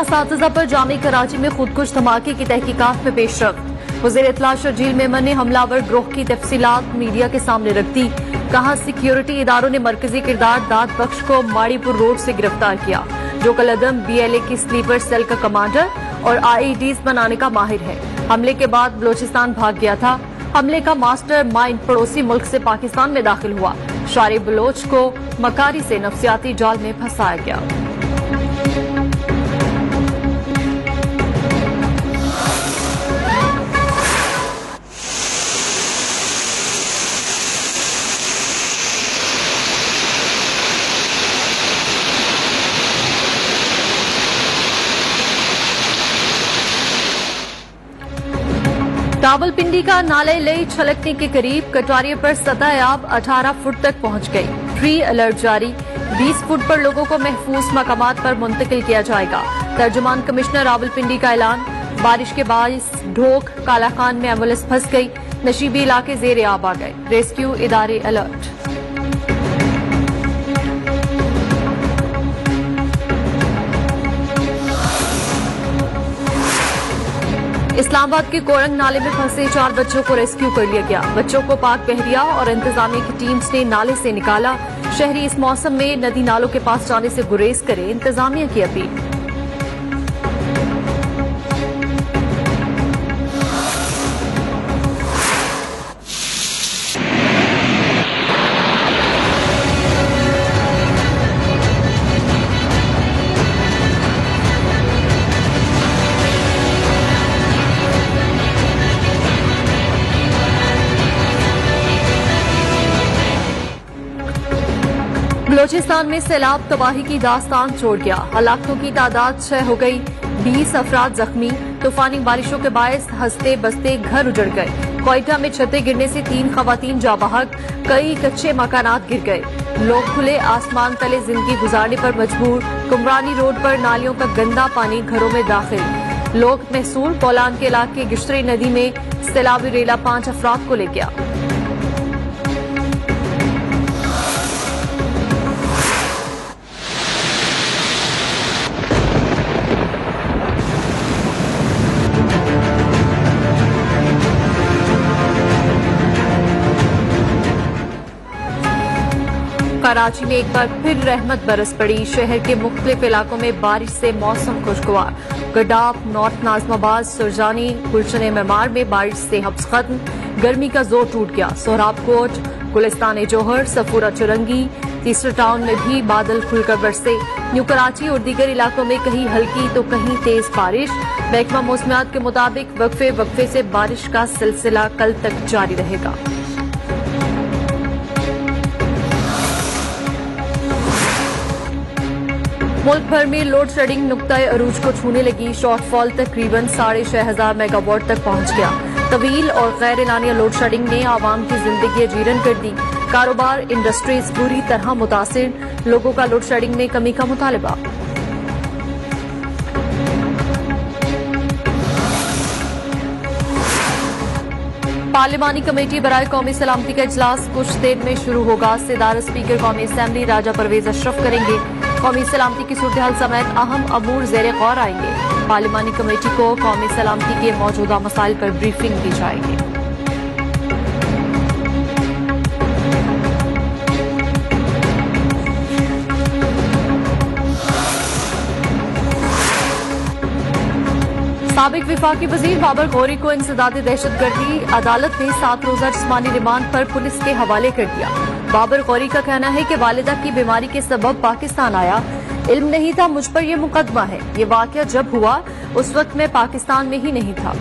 असातिज़ा पर जामे कराची में खुदकुश धमाके की तहकीकात में पेशरफ्त। वज़ीर इत्तला शर्जील मेमन ने हमलावर ग्रोह की तफसीलात मीडिया के सामने रख दी। कहा, सिक्योरिटी इदारों ने मरकजी किरदार दाद बख्श को माड़ीपुर रोड से गिरफ्तार किया, जो कलअदम BLA की स्लीपर सेल का कमांडर और IEDs बनाने का माहिर है। हमले के बाद बलोचिस्तान भाग गया था। हमले का मास्टर माइंड पड़ोसी मुल्क से पाकिस्तान में दाखिल हुआ। शारी बलोच को मकारी से नफ्सियाती जाल में फंसाया गया। रावलपिंडी का नाले लई छलकने के करीब कटारिया पर सतह आब 18 फुट तक पहुंच गई। ट्री अलर्ट जारी, 20 फुट पर लोगों को महफूज मकामात पर मुंतकिल किया जाएगा। तर्जुमान कमिश्नर रावलपिंडी का ऐलान। बारिश के बाइस ढोक कालाखान में एम्बुलेंस फंस गई। नशीबी इलाके जेर आब आ गए। रेस्क्यू इदारे अलर्ट। इस्लामाबाद के कोरंग नाले में फंसे 4 बच्चों को रेस्क्यू कर लिया गया। बच्चों को पाक बहरिया और इंतजामिया की टीम्स ने नाले से निकाला। शहरी इस मौसम में नदी नालों के पास जाने से गुरेज करें, इंतजामिया की अपील। बलोचिस्तान में सैलाब तबाही की दास्तान छोड़ गया। हलाकतों की तादाद 6 हो गई, 20 अफराद जख्मी। तूफानी बारिशों के बायस हंसते बसते घर उजड़ गए। क्वेटा में छतें गिरने से 3 खवातीन जा बहक, कई कच्चे मकानात गिर गए। लोग खुले आसमान तले जिंदगी गुजारने पर मजबूर। कुमरानी रोड पर नालियों का गंदा पानी घरों में दाखिल। लोग महसूर। कोलान के इलाके गिश्तरी नदी में सैलाबी रेला 5 अफराद को ले गया। कराची में एक बार फिर रहमत बरस पड़ी। शहर के मुख्तलिफ इलाकों में बारिश से मौसम खुशगवार। गडाफ, नॉर्थ नाजमाबाद, सुरजानी, गुलशन मेमार में बारिश से हब्स खत्म। गर्मी का जोर टूट गया। सोहराबकोट, गुलिस्तान जोहर, सफूरा चुरंगी, तीसरा टाउन में भी बादल खुलकर बरसे। न्यू कराची और दीगर इलाकों में कहीं हल्की तो कहीं तेज बारिश। महकमा मौसमियात के मुताबिक वक्फे वक्फे से बारिश का सिलसिला कल तक जारी रहेगा। मुल्क भर में लोड शेडिंग नुक्ताए अरूज को छूने लगी। शॉर्टफॉल तकरीबन 6,500 मेगावाट तक पहुंच गया। तवील और गैर एलानिया लोड शेडिंग ने आवाम की जिंदगी अजीरन कर दी। कारोबार, इंडस्ट्रीज बुरी तरह मुतासिर। लोगों का लोड शेडिंग में कमी का मुतालबा। पार्लिमानी कमेटी बराए कौमी सलामती का इजलास कुछ देर में शुरू होगा। सदारत स्पीकर कौमी असम्बली राजा परवेज अशरफ करेंगे। कौमी सलामती की सूरत समेत अहम अमूर ज़ेर गौर आएंगे। पार्लिमानी कमेटी को कौमी सलामती के मौजूदा मसाइल पर ब्रीफिंग दी जाएगी। साबिक विफाकी वजीर बाबर गौरी को इंसदादी दहशतगर्दी अदालत ने 7 रोजा जिस्मानी रिमांड पर पुलिस के हवाले कर दिया। बाबर गौरी का कहना है कि वालिदा की बीमारी के सबब पाकिस्तान आया, इल्म नहीं था मुझ पर यह मुकदमा है। ये वाकया जब हुआ उस वक्त मैं पाकिस्तान में ही नहीं था।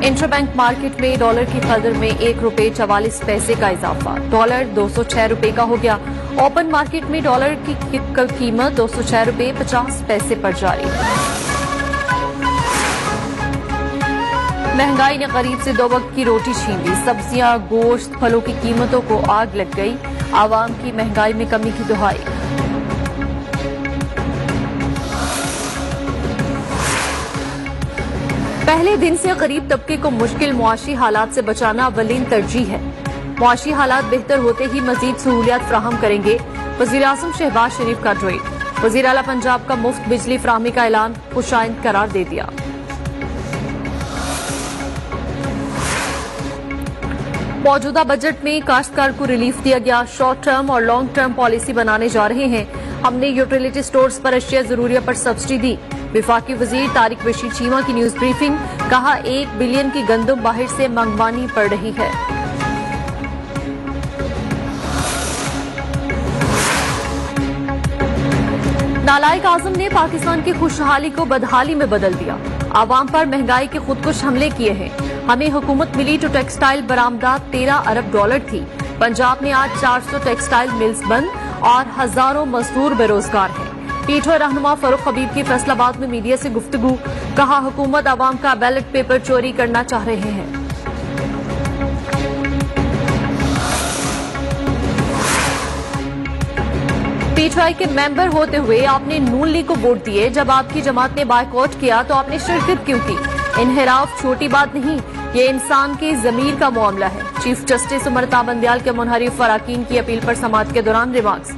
इंटरबैंक मार्केट में डॉलर की कदर में ₹1.44 का इजाफा। डॉलर 206 रुपए का हो गया। ओपन मार्केट में डॉलर की कीमत ₹206.50 पर जारी। महंगाई ने करीब से 2 वक्त की रोटी छीन ली। सब्जियां, गोश्त, फलों की कीमतों को आग लग गई। आवाम की महंगाई में कमी की दुहाई। पहले दिन से गरीब तबके को मुश्किल मुआशी हालात से बचाना अवलीन तरजीह है। मुआशी हालात बेहतर होते ही मजीद सहूलियात फ्राहम करेंगे। वज़ीर-ए-आज़म शहबाज शरीफ का ट्वीट। वज़ीर आला पंजाब का मुफ्त बिजली फ्राहमी का ऐलान खुशाइंद करार दे दिया। मौजूदा बजट में काश्तकार को रिलीफ दिया गया। शॉर्ट टर्म और लॉन्ग टर्म पॉलिसी बनाने जा रहे हैं। हमने यूटिलिटी स्टोर्स पर अशिया जरूरिया पर सब्सिडी दी। विफाकी वजीर तारिक बशीर चीमा की न्यूज ब्रीफिंग। कहा 1 बिलियन की गंदम बाहर से मंगवानी पड़ रही है। नालायक आजम ने पाकिस्तान की खुशहाली को बदहाली में बदल दिया। आवाम पर महंगाई के खुदकुश हमले किए हैं। हमें हुकूमत मिली तो टेक्सटाइल बरामदात 13 अरब डॉलर थी। पंजाब में आज 400 टेक्सटाइल मिल्स बंद और हजारों मजदूर बेरोजगार हैं। पीटीआई रहनुमा फरूख हबीब की फैसलाबाद में मीडिया से गुफ्तगू। कहा हुकूमत आवाम का बैलेट पेपर चोरी करना चाह रहे हैं। पीटीआई के मेंबर होते हुए आपने नून लीग को वोट दिए। जब आपकी जमात ने बायकॉट किया तो आपने शिरकत क्यों की? इनहिराफ छोटी बात नहीं, ये इंसान की जमीर का मामला है। चीफ जस्टिस उमर बंदियाल के मुनहरिफ फराकीन की अपील पर समाअत के दौरान रिमार्क्स।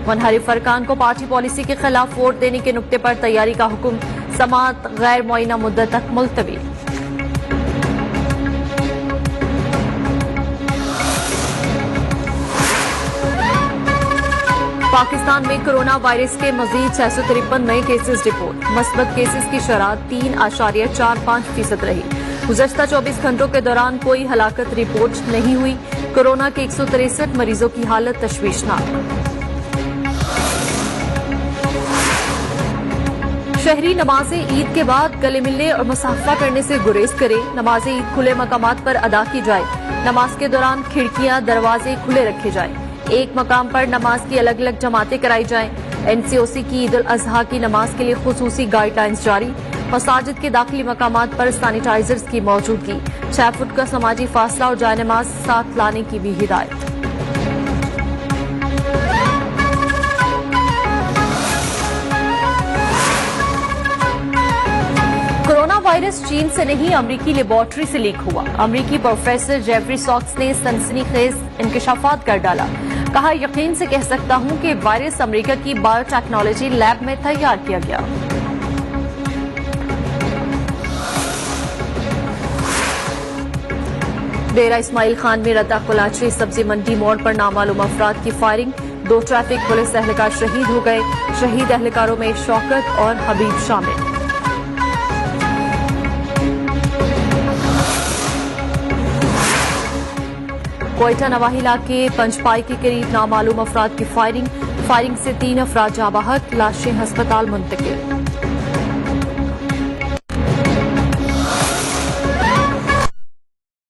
मुनहरिफ फरकान को पार्टी पॉलिसी के खिलाफ वोट देने के नुक्ते पर तैयारी का हुक्म। समाअत गैर मुअय्यना मुद्दत तक मुलतवी। पाकिस्तान में कोरोना वायरस के मजीद 653 नए केसेस रिपोर्ट। मस्बत केसेस की शरह 3.45% रही। गुज़श्ता 24 घंटों के दौरान कोई हलाकत रिपोर्ट नहीं हुई। कोरोना के 163 मरीजों की हालत तशवीशनाक। शहरी नमाज ईद के बाद गले मिलने और मुसाफा करने से गुरेज करे। नमाज ईद खुले मकामात पर अदा की जाए। नमाज के दौरान खिड़कियां दरवाजे खुले रखे जाए। एक मकाम पर नमाज की अलग अलग जमातें कराई जाएं। एनसीओसी की ईद उल अजहा की नमाज के लिए खुसूसी गाइडलाइंस जारी। मसाजिद के दाखिली मकामात पर सैनिटाइजर्स की मौजूदगी। 6 फुट का समाजी फासला और जायनमाज साथ लाने की भी हिदायत। कोरोना वायरस चीन से नहीं अमरीकी लेबोरेटरी से लीक हुआ। अमरीकी प्रोफेसर जेफरी सॉक्स ने सनसनीखेज इंकशाफात कर डाला। कहा यकीन से कह सकता हूं कि वायरस अमेरिका की बायोटेक्नोलॉजी लैब में तैयार किया गया। डेरा इस्माइल खान में रद्दा कुलाची सब्जी मंडी मोड़ पर नामालूम अफराद की फायरिंग। 2 ट्रैफिक पुलिस एहलकार शहीद हो गए। शहीद एहलकारों में शौकत और हबीब शामिल। कोयटा नवाही इलाके पंचपाई के करीब नामालूम अफराद की फायरिंग से 3 अफराद जाँ बहक। लाशें अस्पताल मुंतकिल।